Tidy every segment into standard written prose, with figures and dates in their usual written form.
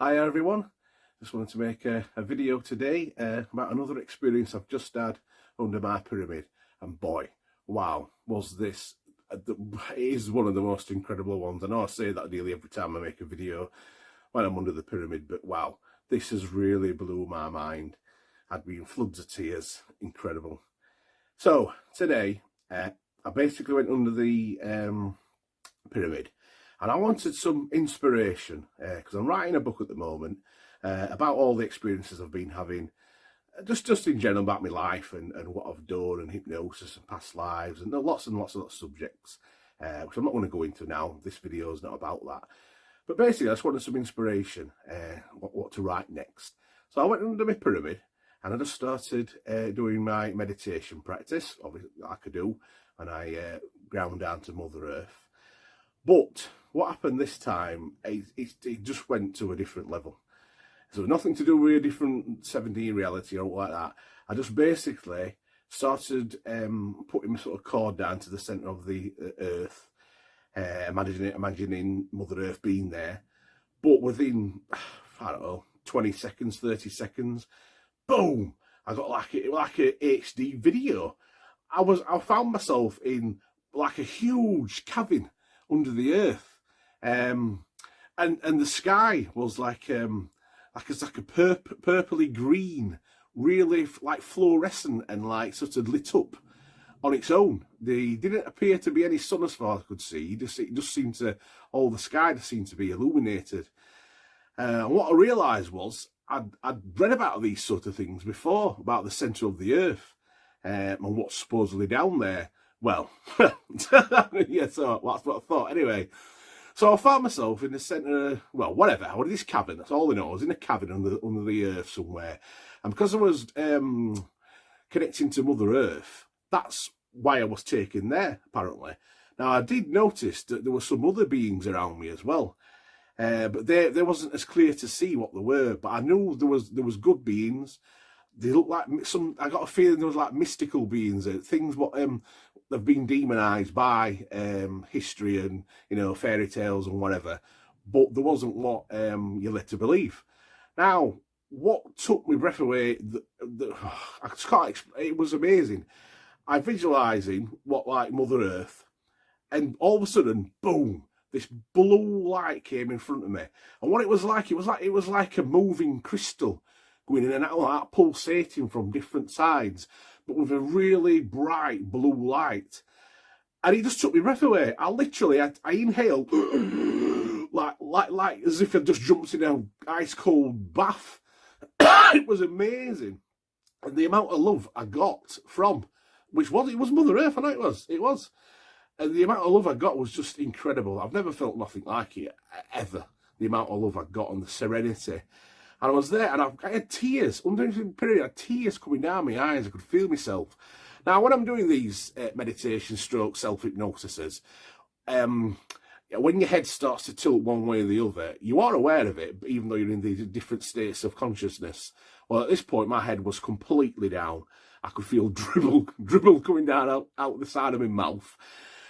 Hi everyone, just wanted to make a video today about another experience I've just had under my pyramid, and boy, wow, was this, it is one of the most incredible ones. I know I say that nearly every time I make a video when I'm under the pyramid, but wow, this has really blew my mind. I'd be in floods of tears, incredible. So today, I basically went under the pyramid. And I wanted some inspiration because I'm writing a book at the moment about all the experiences I've been having, just in general about my life and what I've done, and hypnosis and past lives, and lots of subjects, which I'm not going to go into now. This video is not about that. But basically, I just wanted some inspiration, what to write next. So I went under my pyramid and I just started doing my meditation practice, obviously, like I do when I ground down to Mother Earth. But what happened this time, it just went to a different level. So nothing to do with a different 7D reality or like that. I just basically started putting my sort of cord down to the centre of the earth, imagining Mother Earth being there. But within, I don't know, 20 seconds, 30 seconds, boom, I got like a HD video. I found myself in like a huge cavern under the earth, and the sky was like a purpley green, really like fluorescent and like sort of lit up on its own. There didn't appear to be any sun as far as I could see. It just seemed to, all the sky just seemed to be illuminated. And what I realised was I'd read about these sort of things before, about the centre of the earth and what's supposedly down there. Well, yeah, so that's what I thought. Anyway, so I found myself in the centre, well, whatever, I was in this cavern, that's all I know. I was in a cavern under the earth somewhere. And because I was connecting to Mother Earth, that's why I was taken there, apparently. Now, I did notice that there were some other beings around me as well. But they wasn't as clear to see what they were. But I knew there was good beings. They looked like some, I got a feeling there was like mystical beings, things what they've been demonized by history and, you know, fairy tales and whatever, but there wasn't what you're led to believe. Now, what took my breath away, I just can't explain, it was amazing. I visualizing what like Mother Earth, and all of a sudden, boom, this blue light came in front of me. And what it was like a moving crystal going in and out, like pulsating from different sides, but with a really bright blue light. And it just took my breath away. I inhaled like as if I'd just jumped in an ice cold bath. It was amazing. And the amount of love I got from, it was Mother Earth, I know it was. And the amount of love I got was just incredible. I've never felt nothing like it, ever. The amount of love I got and the serenity. And I was there, and I had tears, under the period, I had tears coming down my eyes. I could feel myself. Now, when I'm doing these meditation stroke self-hypnosises, when your head starts to tilt one way or the other, you are aware of it, even though you're in these different states of consciousness. Well, at this point, my head was completely down. I could feel dribble coming down out the side of my mouth.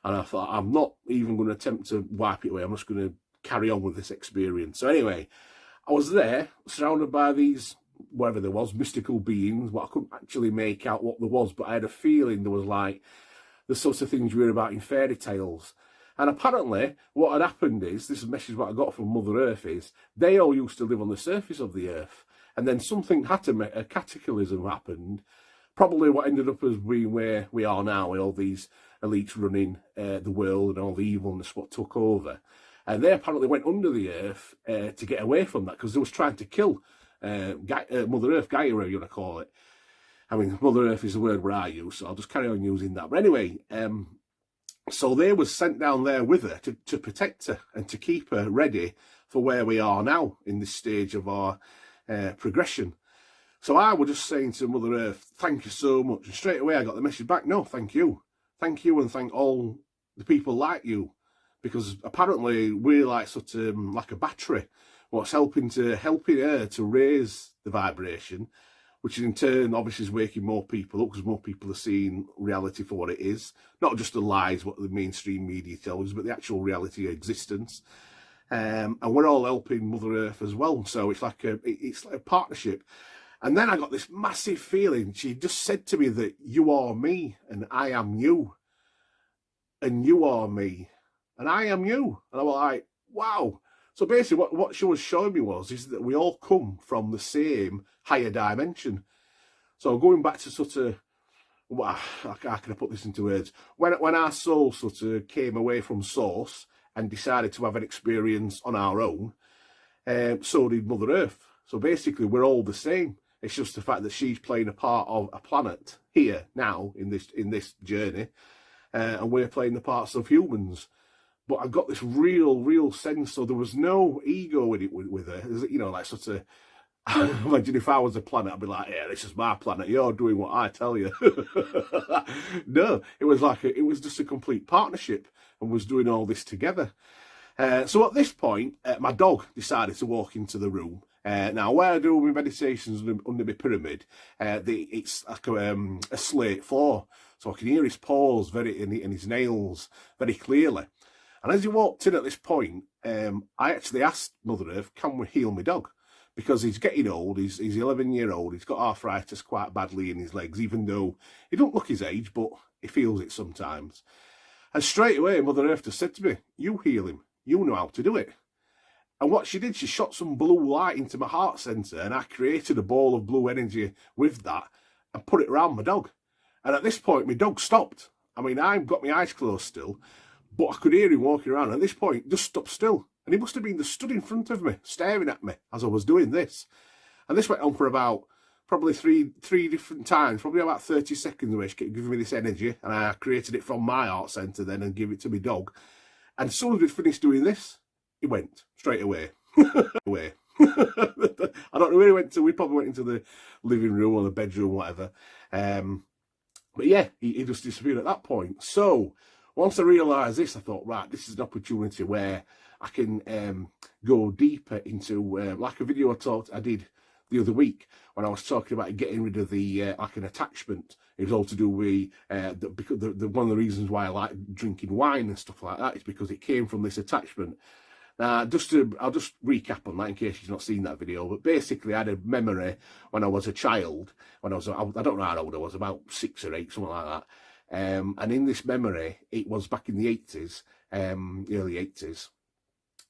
And I thought, I'm not even going to attempt to wipe it away. I'm just going to carry on with this experience. So anyway, I was there, surrounded by these, whatever there was, mystical beings. Well, I couldn't actually make out what there was, but I had a feeling there was like the sorts of things you hear about in fairy tales. And apparently, what had happened is, this is a message what I got from Mother Earth, is they all used to live on the surface of the earth. And then something had to make, a cataclysm happened, probably what ended up as being where we are now, with all these elites running the world and all the evilness what took over. And they apparently went under the earth to get away from that, because they was trying to kill Mother Earth, Gaia, whatever you want to call it. I mean, Mother Earth is the word where I use, so I'll just carry on using that. But anyway, so they was sent down there with her to protect her and to keep her ready for where we are now in this stage of our progression. So I was just saying to Mother Earth, thank you so much. And straight away I got the message back, no, thank you. Thank you, and thank all the people like you. Because apparently we're like sort of like a battery, what's helping her to raise the vibration, which in turn obviously is waking more people up, because more people are seeing reality for what it is, not just the lies what the mainstream media tells us, but the actual reality of existence. and we're all helping Mother Earth as well. So it's like a partnership. And then I got this massive feeling. She just said to me that you are me and I am you, and you are me and I am you. And I was like, wow. So basically what she was showing me is that we all come from the same higher dimension. So going back to sort of, well, how can I put this into words? When our soul sort of came away from Source and decided to have an experience on our own, so did Mother Earth. So basically, we're all the same. It's just the fact that she's playing a part of a planet here now in this journey, and we're playing the parts of humans. But I got this real sense. So there was no ego in it with her. You know, like sort of. Imagine if I was a planet, I'd be like, yeah, this is my planet. You're doing what I tell you. No, it was like it was just a complete partnership and was doing all this together. So at this point, my dog decided to walk into the room. Now, where I do my meditations under my pyramid, it's like a slate floor. So I can hear his paws and his nails very clearly. And as he walked in at this point, I actually asked Mother Earth, can we heal my dog? Because he's getting old, he's 11-year-old, he's got arthritis quite badly in his legs, even though he don't look his age, but he feels it sometimes. And straight away, Mother Earth just said to me, you heal him, you know how to do it. And what she did, she shot some blue light into my heart centre, and I created a ball of blue energy with that and put it around my dog. And at this point, my dog stopped. I mean, I've got my eyes closed still, but I could hear him walking around. At this point, just stopped still. And he must have been stood in front of me, staring at me as I was doing this. And this went on for about probably three different times, probably about 30 seconds where she kept giving me this energy. And I created it from my heart centre then and gave it to my dog. And as soon as we finished doing this, he went straight away. I don't know where he went to. We probably went into the living room or the bedroom, whatever. But yeah, he just disappeared at that point. So once I realised this, I thought, right, this is an opportunity where I can go deeper into, like a video I did the other week when I was talking about getting rid of the like an attachment. It was all to do with because one of the reasons why I like drinking wine and stuff like that is because it came from this attachment. Now, I'll just recap on that in case you've not seen that video. But basically, I had a memory when I was a child. I don't know how old I was, about 6 or 8, something like that. And in this memory, it was back in the 80s, early 80s.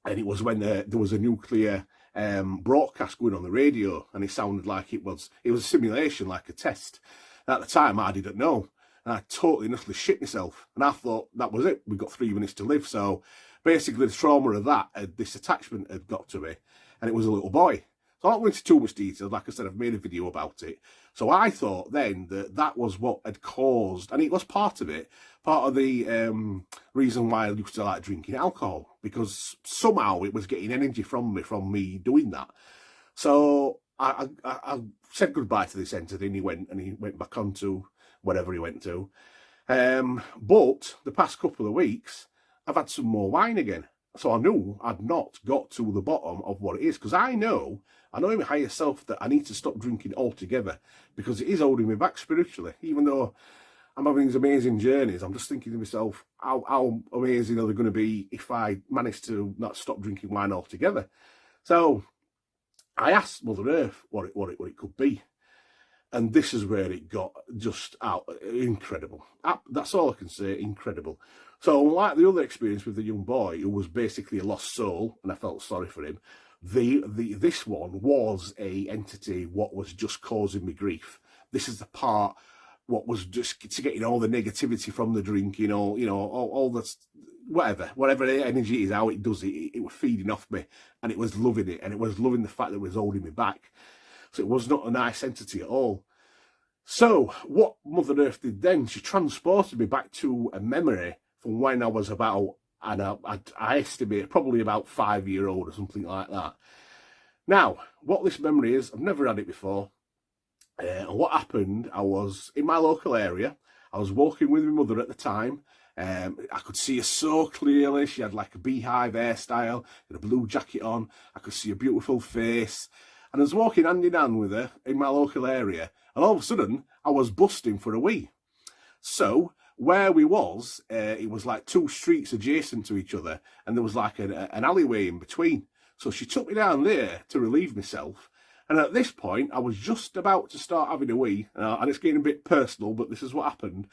And it was when there was a nuclear broadcast going on the radio, and it sounded like it was a simulation, like a test. And at the time, I didn't know, and I totally and utterly shit myself. And I thought that was it. We got 3 minutes to live. So basically, the trauma of that, this attachment had got to me, and it was a little boy. So I don't go into too much detail. Like I said, I've made a video about it. So I thought then that was what had caused, and it was part of it, part of the reason why I used to like drinking alcohol, because somehow it was getting energy from me doing that. So I said goodbye to this entity, and he went back on to wherever he went to. But the past couple of weeks, I've had some more wine again. So I knew I'd not got to the bottom of what it is, because I know in my higher self that I need to stop drinking altogether, because it is holding me back spiritually. Even though I'm having these amazing journeys, I'm just thinking to myself, how amazing are they going to be if I manage to not stop drinking wine altogether? So I asked Mother Earth what it could be. And this is where it got just out incredible. That's all I can say, incredible. So unlike the other experience with the young boy who was basically a lost soul, and I felt sorry for him, this one was a entity what was just causing me grief. This is the part what was just getting all the negativity from the drinking, all the whatever energy is, how it does it was feeding off me, and it was loving it, and it was loving the fact that it was holding me back. So it was not a nice entity at all. So what Mother Earth did then, she transported me back to a memory from when I was about, and I estimate probably about 5-year-old or something like that. Now, what this memory is, I've never had it before. And what happened, I was in my local area. I was walking with my mother at the time. I could see her so clearly. She had like a beehive hairstyle and a blue jacket on. I could see a beautiful face. And I was walking hand in hand with her in my local area. And all of a sudden, I was busting for a wee. So where we was, it was like 2 streets adjacent to each other, and there was like an alleyway in between. So she took me down there to relieve myself. And at this point, I was just about to start having a wee, and it's getting a bit personal, but this is what happened.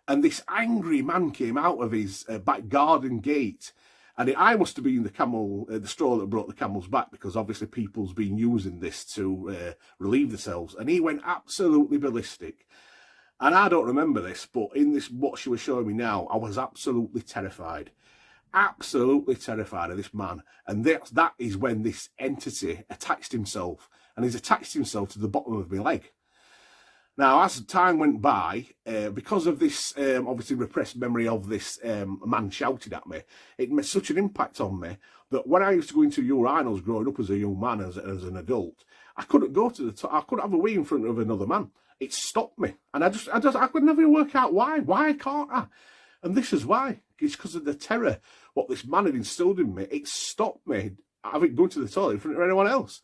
And this angry man came out of his back garden gate, and I must have been the straw that brought the camel's back, because obviously people's been using this to relieve themselves. And he went absolutely ballistic. And I don't remember this, but in this, what she was showing me now, I was absolutely terrified. Absolutely terrified of this man. And that is when this entity attached himself. And he's attached himself to the bottom of my leg. Now, as time went by, because of this obviously repressed memory of this man shouting at me, it made such an impact on me that when I used to go into urinals growing up as a young man, as an adult, I couldn't go to the top. I couldn't have a wee in front of another man. It stopped me, and I could never work out why. Why can't I? And this is why. It's because of the terror what this man had instilled in me. It stopped me having gone to the toilet in front of anyone else.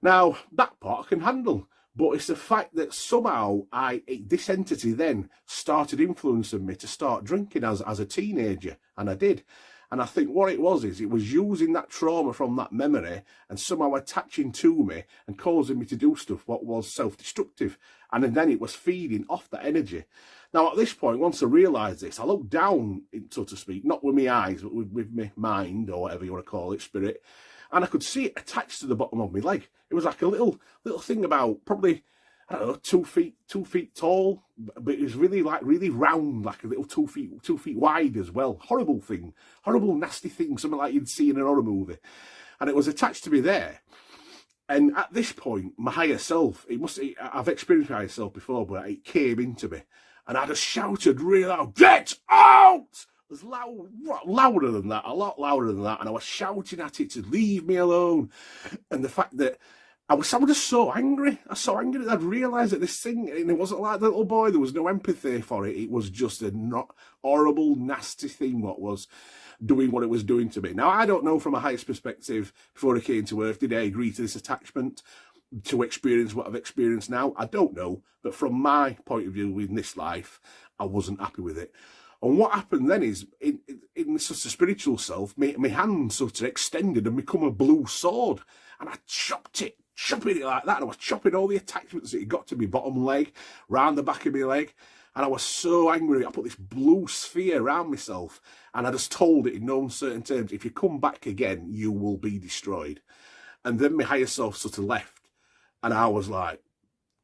Now, that part I can handle, but it's the fact that somehow this entity then started influencing me to start drinking as a teenager, and I did. And I think what it was is it was using that trauma from that memory and somehow attaching to me and causing me to do stuff what was self-destructive. And then it was feeding off that energy. Now, at this point, once I realised this, I looked down, so to speak, not with my eyes, but with my mind, or whatever you want to call it, spirit. And I could see it attached to the bottom of my leg. It was like a little thing about probably, I don't know, 2 feet tall, but it was really round, like a little 2 feet wide as well. Horrible thing, horrible nasty thing, something like you'd see in an horror movie. And it was attached to me there. And at this point, my higher self, I've experienced my higher self before, but it came into me, and I just shouted really loud, "Get out!" It was louder than that, a lot louder than that, and I was shouting at it to leave me alone. And the fact that I was just so angry. I was so angry that I'd realised that this thing, and it wasn't like the little boy, there was no empathy for it. It was just a not horrible, nasty thing what was doing what it was doing to me. Now, I don't know from a highest perspective, before I came to Earth, did I agree to this attachment to experience what I've experienced now? I don't know. But from my point of view in this life, I wasn't happy with it. And what happened then is, in such a spiritual self, my hand sort of extended and become a blue sword. And I chopping it like that. And I was chopping all the attachments that it got to my bottom leg, round the back of my leg. And I was so angry. I put this blue sphere around myself. And I just told it in no uncertain terms, if you come back again, you will be destroyed. And then my higher self sort of left. And I was like,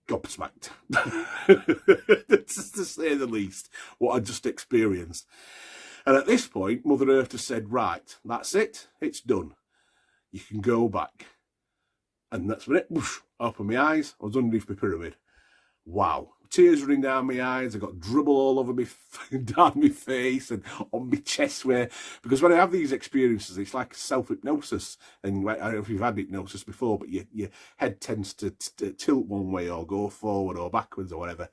gobsmacked, to say the least, what I just experienced. And at this point, Mother Earth has said, right, that's it, it's done. You can go back. And that's when it, whoosh, opened my eyes, I was underneath my pyramid. Wow. Tears running down my eyes, I got dribble all over me, down my face and on my chest because when I have these experiences, it's like self-hypnosis. And I don't know if you've had hypnosis before, but your head tends to tilt one way or go forward or backwards or whatever.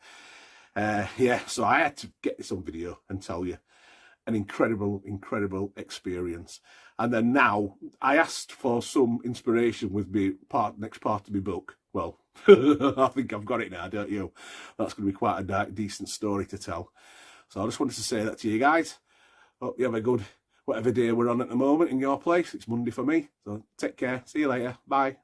Yeah, so I had to get this on video and tell you. An incredible, incredible experience. And then now, I asked for some inspiration with me next part of my book. Well, I think I've got it now, don't you? That's going to be quite a decent story to tell. So I just wanted to say that to you guys. Hope you have a good, whatever day we're on at the moment in your place. It's Monday for me. So take care. See you later. Bye.